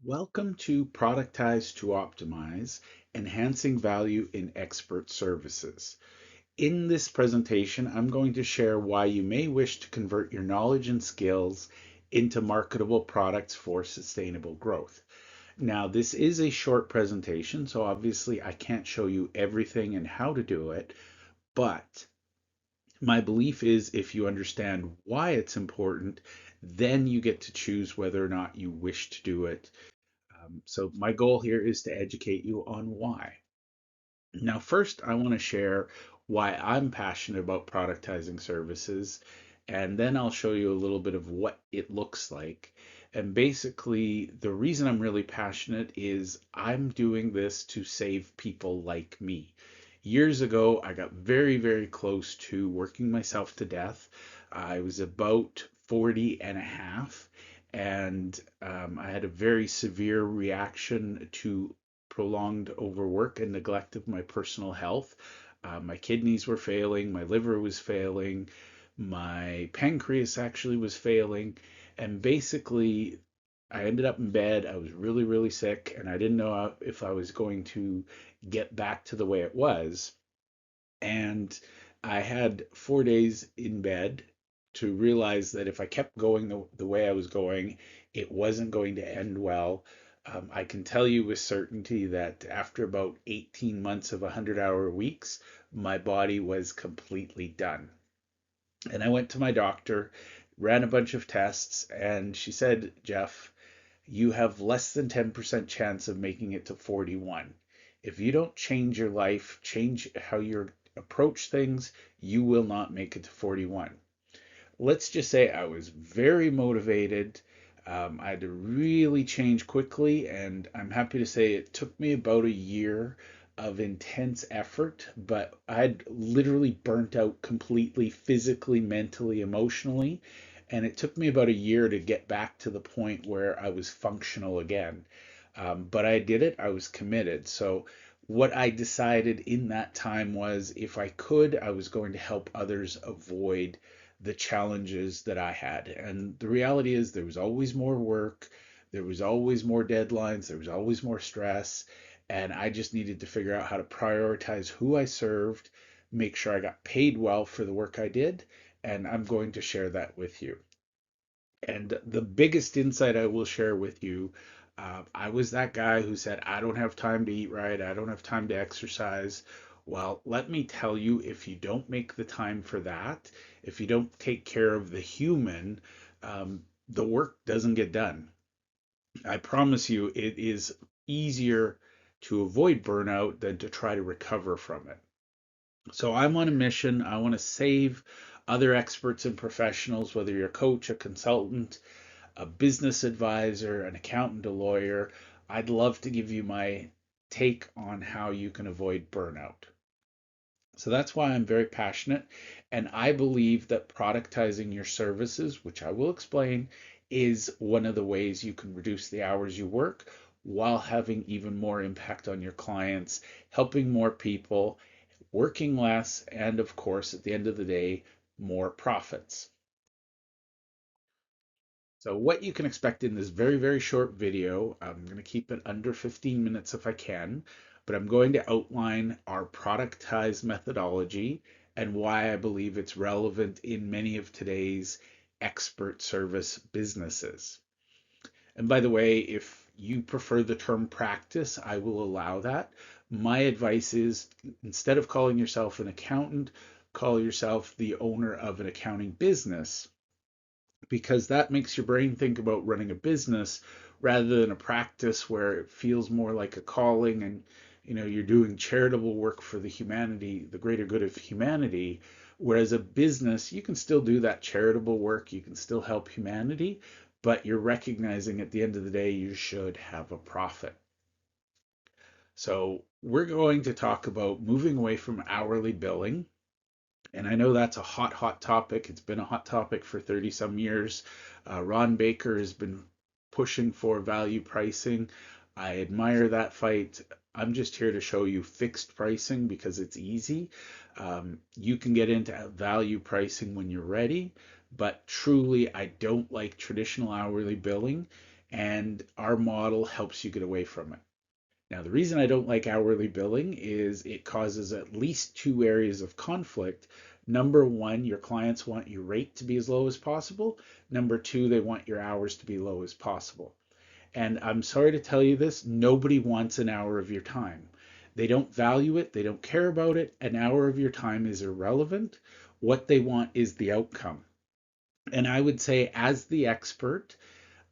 Welcome to Productize to Optimize, Enhancing Value in Expert Services. In this presentation, I'm going to share why you may wish to convert your knowledge and skills into marketable products for sustainable growth. Now, this is a short presentation, so obviously I can't show you everything and how to do it, but my belief is if you understand why it's important, then you get to choose whether or not you wish to do it. So my goal here is to educate you on why. Now, first, I want to share why I'm passionate about productizing services, and then I'll show you a little bit of what it looks like. And basically, the reason I'm really passionate is I'm doing this to save people like me. Years ago, I got very, very close to working myself to death. I was about 40 and a half, and I had a very severe reaction to prolonged overwork and neglect of my personal health. My kidneys were failing, my liver was failing, my pancreas actually was failing, and basically I ended up in bed. I was really, really sick, and I didn't know if I was going to get back to the way it was. And I had 4 days in bed to realize that if I kept going the way I was going, it wasn't going to end well. I can tell you with certainty that after about 18 months of 100-hour weeks, my body was completely done. And I went to my doctor, ran a bunch of tests, and she said, Jeff, you have less than 10% chance of making it to 41. If you don't change your life, change how you approach things, you will not make it to 41. Let's just say I was very motivated. I had to really change quickly, and I'm happy to say it took me about a year of intense effort, but I had literally burnt out completely physically, mentally, emotionally, and it took me about a year to get back to the point where I was functional again. But I did it, I was committed. So, what I decided in that time was if I could, I was going to help others avoid the challenges that I had. And the reality is, there was always more work, there was always more deadlines, there was always more stress. And I just needed to figure out how to prioritize who I served, make sure I got paid well for the work I did. And I'm going to share that with you. And the biggest insight I will share with you, I was that guy who said, I don't have time to eat right. I don't have time to exercise. Well, let me tell you, if you don't make the time for that, if you don't take care of the human, the work doesn't get done. I promise you, it is easier to avoid burnout than to try to recover from it. So I'm on a mission. I want to save other experts and professionals, whether you're a coach, a consultant, a business advisor, an accountant, a lawyer. I'd love to give you my take on how you can avoid burnout. So that's why I'm very passionate. And I believe that productizing your services, which I will explain, is one of the ways you can reduce the hours you work while having even more impact on your clients, helping more people, working less, and of course, at the end of the day, more profits. So what you can expect in this very, very short video, I'm going to keep it under 15 minutes if I can, but I'm going to outline our productized methodology and why I believe it's relevant in many of today's expert service businesses. And by the way, if you prefer the term practice, I will allow that. My advice is instead of calling yourself an accountant, call yourself the owner of an accounting business because that makes your brain think about running a business rather than a practice where it feels more like a calling and you're doing charitable work for the humanity, the greater good of humanity. Whereas a business, you can still do that charitable work, you can still help humanity, but you're recognizing at the end of the day you should have a profit. So we're going to talk about moving away from hourly billing. And I know that's a hot, hot topic. It's been a hot topic for 30 some years. Ron Baker has been pushing for value pricing. I admire that fight. I'm just here to show you fixed pricing because it's easy. You can get into value pricing when you're ready, but truly, I don't like traditional hourly billing. and our model helps you get away from it. Now, the reason I don't like hourly billing is it causes at least two areas of conflict. Number one, your clients want your rate to be as low as possible. Number two, they want your hours to be low as possible. And I'm sorry to tell you this, nobody wants an hour of your time. They don't value it, they don't care about it. An hour of your time is irrelevant. What they want is the outcome. And I would say, as the expert,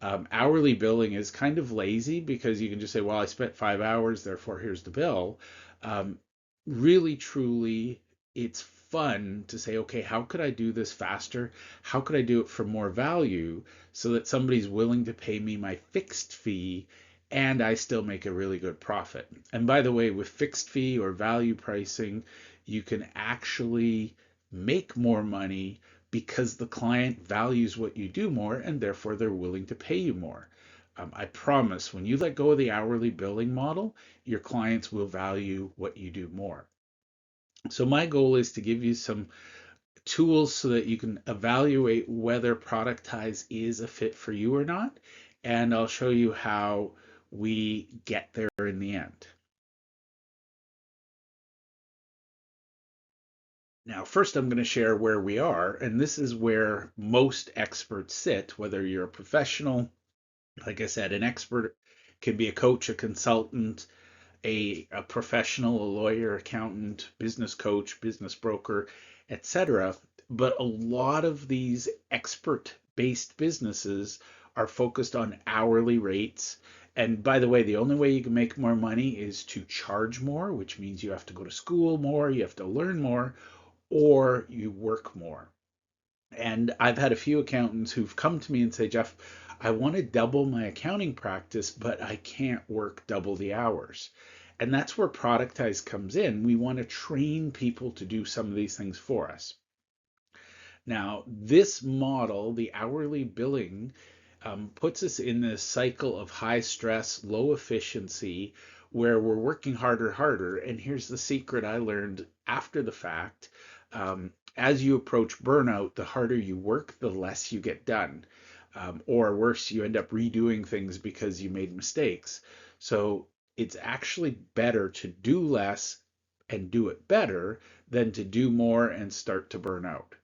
hourly billing is kind of lazy because you can just say, well, I spent 5 hours, therefore here's the bill. Um, Really, truly, it's fun to say, okay, how could I do this faster? How could I do it for more value so that somebody's willing to pay me my fixed fee and I still make a really good profit? And by the way, with fixed fee or value pricing, you can actually make more money because the client values what you do more and therefore they're willing to pay you more. I promise when you let go of the hourly billing model, your clients will value what you do more. So, my goal is to give you some tools so that you can evaluate whether Productize is a fit for you or not. And I'll show you how we get there in the end. Now, first, I'm going to share where we are, and this is where most experts sit, whether you're a professional. Like I said, an expert can be a coach, a consultant, a professional, a lawyer, accountant, business coach, business broker, etc. But a lot of these expert based businesses are focused on hourly rates. And by the way, the only way you can make more money is to charge more, which means you have to go to school more, you have to learn more, or you work more. And I've had a few accountants who've come to me and say, Jeff, I want to double my accounting practice, but I can't work double the hours. And that's where Productize comes in. We want to train people to do some of these things for us. Now, this model, the hourly billing, puts us in this cycle of high stress, low efficiency, where we're working harder. And here's the secret I learned after the fact. As you approach burnout, the harder you work, the less you get done. Or worse, you end up redoing things because you made mistakes. So it's actually better to do less and do it better than to do more and start to burn out.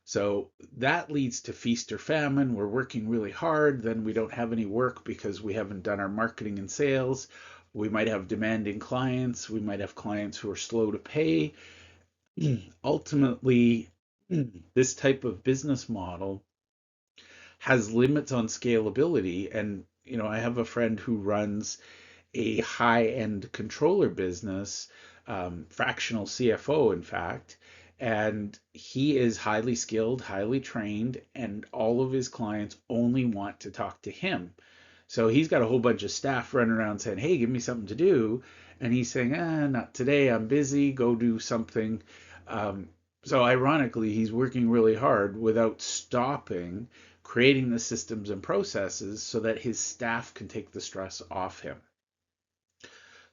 So that leads to feast or famine. We're working really hard, then we don't have any work because we haven't done our marketing and sales. We might have demanding clients. We might have clients who are slow to pay. Ultimately, this type of business model has limits on scalability. And, I have a friend who runs a high-end controller business, fractional CFO, in fact, and he is highly skilled, highly trained, and all of his clients only want to talk to him. So he's got a whole bunch of staff running around saying, "Hey, give me something to do," and he's saying, not today. I'm busy. Go do something." Um, so ironically, he's working really hard without stopping, creating the systems and processes so that his staff can take the stress off him.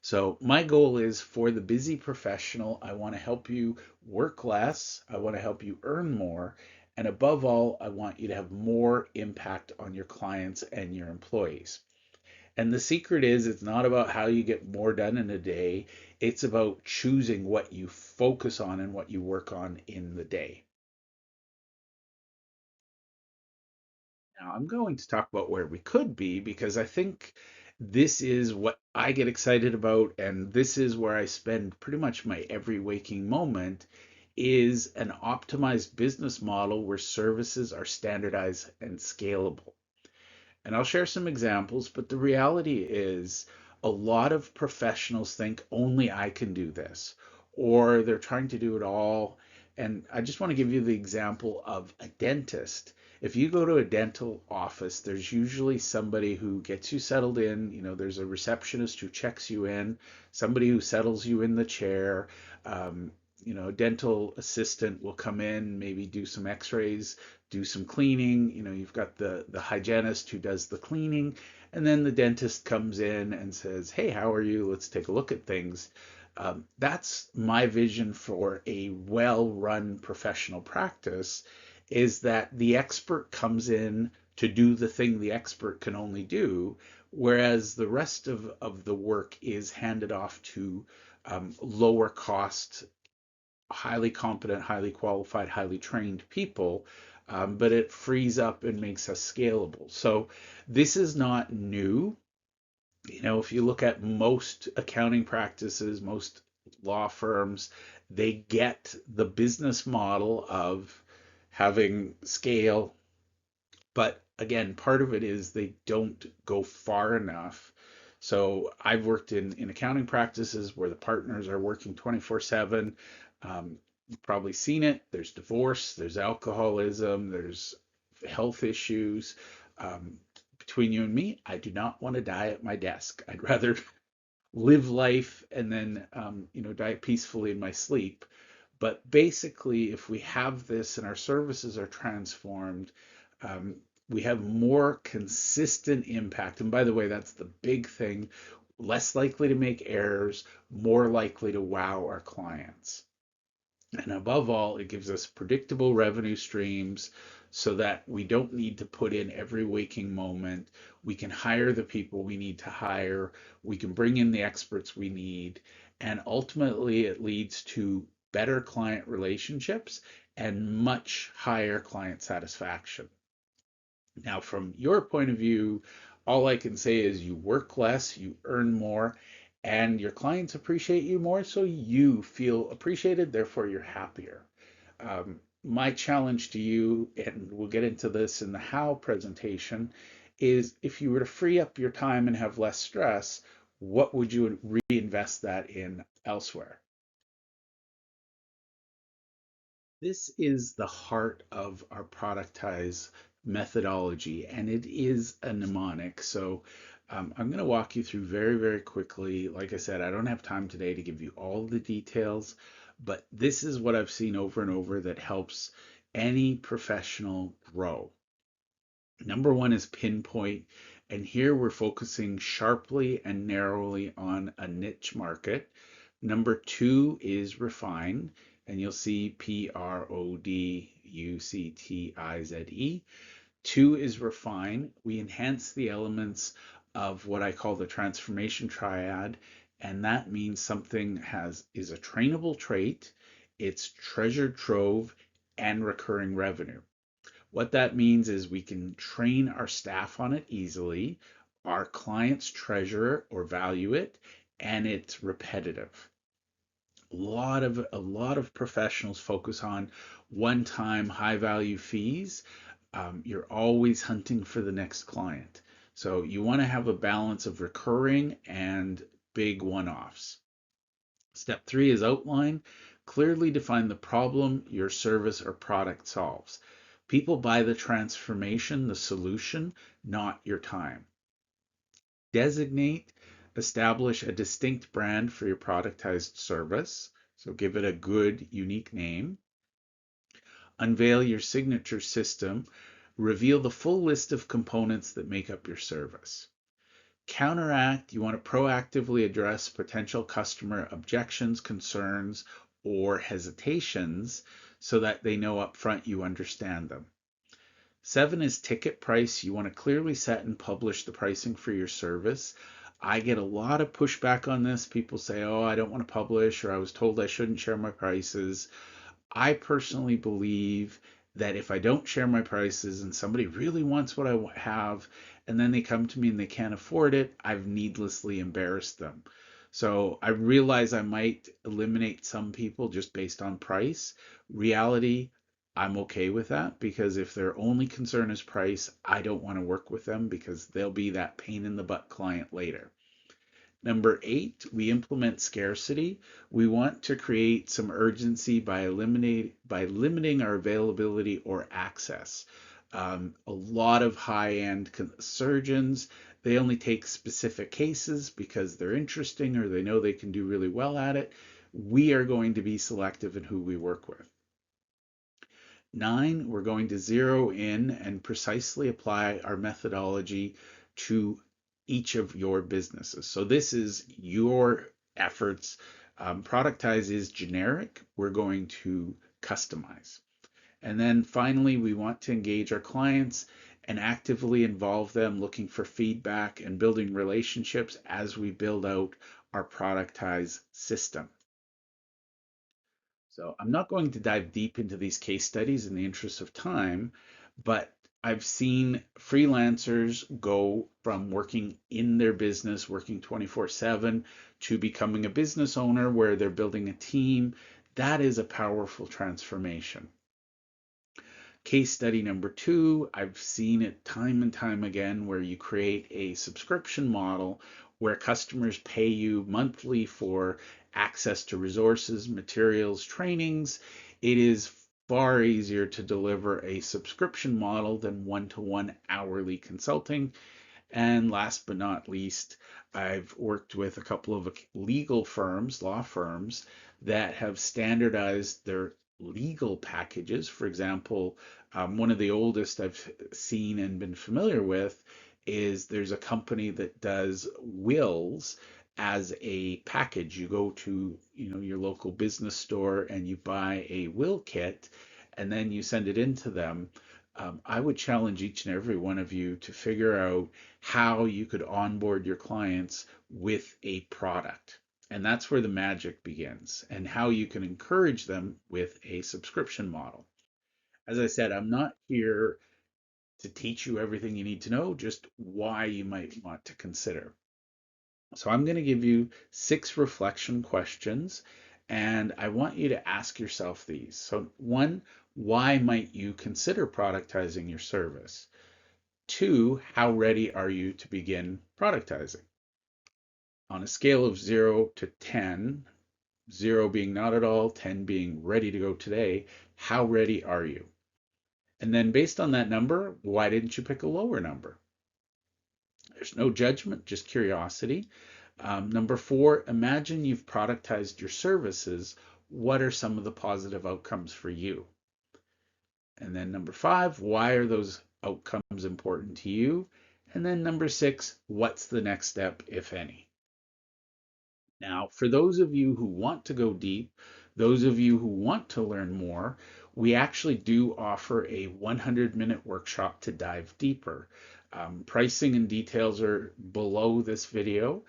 So my goal is for the busy professional, I want to help you work less, I want to help you earn more, and above all, I want you to have more impact on your clients and your employees. And the secret is it's not about how you get more done in a day, it's about choosing what you focus on and what you work on in the day. Now, I'm going to talk about where we could be because I think this is what I get excited about, and this is where I spend pretty much my every waking moment is an optimized business model where services are standardized and scalable. And I'll share some examples, but the reality is a lot of professionals think only I can do this, or they're trying to do it all. And I just want to give you the example of a dentist. If you go to a dental office, there's usually somebody who gets you settled in. There's a receptionist who checks you in, somebody who settles you in the chair. A dental assistant will come in, maybe do some x-rays, do some cleaning. You've got the hygienist who does the cleaning, and then the dentist comes in and says, "Hey, how are you? Let's take a look at things." That's my vision for a well-run professional practice, is that the expert comes in to do the thing the expert can only do, whereas the rest of the work is handed off to lower cost, highly competent, highly qualified, highly trained people, but it frees up and makes us scalable. So this is not new. You know, if you look at most accounting practices, most law firms, they get the business model of having scale, but again, part of it is they don't go far enough. So I've worked in accounting practices where the partners are working 24/7. You've probably seen it. There's divorce, there's alcoholism, there's health issues. Um, Between you and me, I do not want to die at my desk. I'd rather live life and then, die peacefully in my sleep. But basically, if we have this and our services are transformed, um, we have more consistent impact. And by the way, that's the big thing. Less likely to make errors, more likely to wow our clients. And above all, it gives us predictable revenue streams so that we don't need to put in every waking moment. We can hire the people we need to hire. We can bring in the experts we need. And ultimately, it leads to better client relationships and much higher client satisfaction. Now, from your point of view, all I can say is you work less, you earn more, and your clients appreciate you more, so you feel appreciated, therefore you're happier. My challenge to you, and we'll get into this in the how presentation, is if you were to free up your time and have less stress, what would you reinvest that in elsewhere? This is the heart of our productize methodology, and it is a mnemonic. So I'm going to walk you through very, very quickly. Like I said, I don't have time today to give you all the details, but this is what I've seen over and over that helps any professional grow. Number one is pinpoint, and here we're focusing sharply and narrowly on a niche market. Number two is refine, and you'll see Productize. Two is refine. We enhance the elements of what I call the transformation triad, and that means something is a trainable trait, it's treasure trove, and recurring revenue. What that means is we can train our staff on it easily, our clients treasure or value it, and it's repetitive. A lot of professionals focus on one-time high-value fees. You're always hunting for the next client. So you want to have a balance of recurring and big one-offs. Step three is outline. Clearly define the problem your service or product solves. People buy the transformation, the solution, not your time. Designate, establish a distinct brand for your productized service. So give it a good, unique name. Unveil your signature system. Reveal the full list of components that make up your service. Counteract, you want to proactively address potential customer objections, concerns, or hesitations so that they know upfront you understand them. Seven is ticket price. You want to clearly set and publish the pricing for your service. I get a lot of pushback on this. People say, oh, I don't want to publish, or I was told I shouldn't share my prices. I personally believe that if I don't share my prices and somebody really wants what I have, and then they come to me and they can't afford it, I've needlessly embarrassed them. So I realize I might eliminate some people just based on price. Reality, I'm okay with that because if their only concern is price, I don't want to work with them because they'll be that pain in the butt client later. Number eight, we implement scarcity. We want to create some urgency by limiting our availability or access. A lot of high-end surgeons, they only take specific cases because they're interesting or they know they can do really well at it. We are going to be selective in who we work with. Nine, we're going to zero in and precisely apply our methodology to each of your businesses. So this is your efforts. Productize is generic. We're going to customize. And then finally, we want to engage our clients and actively involve them, looking for feedback and building relationships as we build out our Productize system. So I'm not going to dive deep into these case studies in the interest of time, but I've seen freelancers go from working in their business, working 24/7, to becoming a business owner where they're building a team. That is a powerful transformation. Case study number two, I've seen it time and time again where you create a subscription model where customers pay you monthly for access to resources, materials, trainings. It is far easier to deliver a subscription model than one-to-one hourly consulting. And last but not least, I've worked with a couple of legal firms, law firms, that have standardized their legal packages. For example, one of the oldest I've seen and been familiar with is there's a company that does wills as a package. You go to, your local business store and you buy a will kit, and then you send it in to them. I would challenge each and every one of you to figure out how you could onboard your clients with a product. And that's where the magic begins, and how you can encourage them with a subscription model. As I said, I'm not here to teach you everything you need to know, just why you might want to consider. So I'm going to give you 6 reflection questions, and I want you to ask yourself these. So, one, why might you consider productizing your service? 2, how ready are you to begin productizing? On a scale of 0 to 10, 0 being not at all, 10 being ready to go today, how ready are you? And then based on that number, why didn't you pick a lower number? There's no judgment, just curiosity. Number 4, imagine you've productized your services. What are some of the positive outcomes for you? And then number 5, why are those outcomes important to you? And then number 6, what's the next step, if any? Now, for those of you who want to go deep, those of you who want to learn more, we actually do offer a 100-minute workshop to dive deeper. Pricing and details are below this video.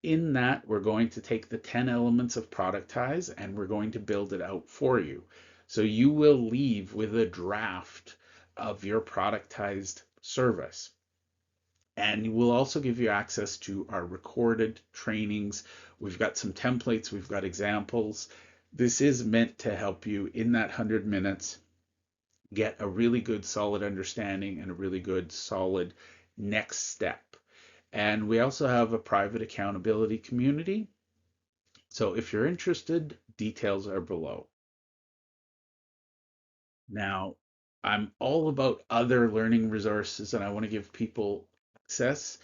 In that, we're going to take the 10 elements of Productize and we're going to build it out for you. So you will leave with a draft of your productized service. And we'll also give you access to our recorded trainings. We've got some templates, we've got examples. This is meant to help you in that 100 minutes get a really good solid understanding and a really good solid next step. And we also have a private accountability community. So if you're interested, details are below. Now, I'm all about other learning resources and I want to give people access.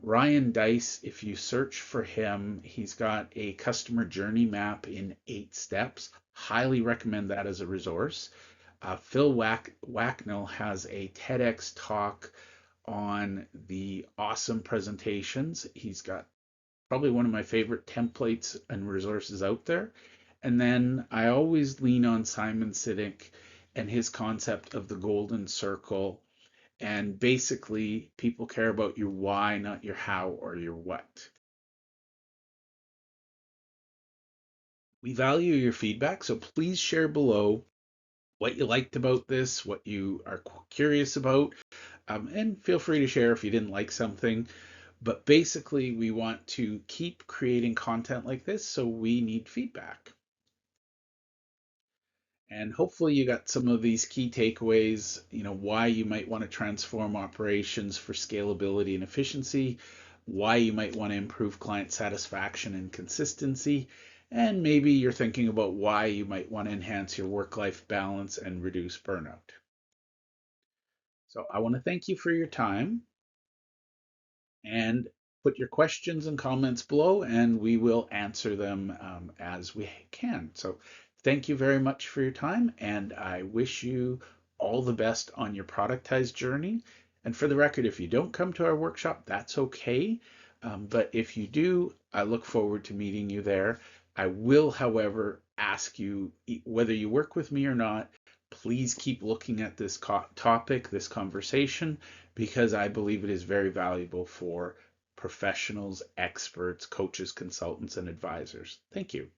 Ryan Dice, if you search for him, he's got a customer journey map in 8 steps. Highly recommend that as a resource. Phil Wacknell has a TEDx talk on the awesome presentations. He's got probably one of my favorite templates and resources out there. And then I always lean on Simon Sinek and his concept of the golden circle. And basically, people care about your why, not your how or your what. We value your feedback, so please share below what you liked about this, what you are curious about, and feel free to share if you didn't like something. But basically, we want to keep creating content like this, so we need feedback. And hopefully you got some of these key takeaways, why you might want to transform operations for scalability and efficiency, why you might want to improve client satisfaction and consistency, and maybe you're thinking about why you might want to enhance your work-life balance and reduce burnout. So I want to thank you for your time, and put your questions and comments below and we will answer them as we can. So thank you very much for your time and I wish you all the best on your productized journey. And for the record, if you don't come to our workshop, that's okay. But if you do, I look forward to meeting you there. I will, however, ask you, whether you work with me or not, Please keep looking at this topic, this conversation, because I believe it is very valuable for professionals, experts, coaches, consultants, and advisors. Thank you.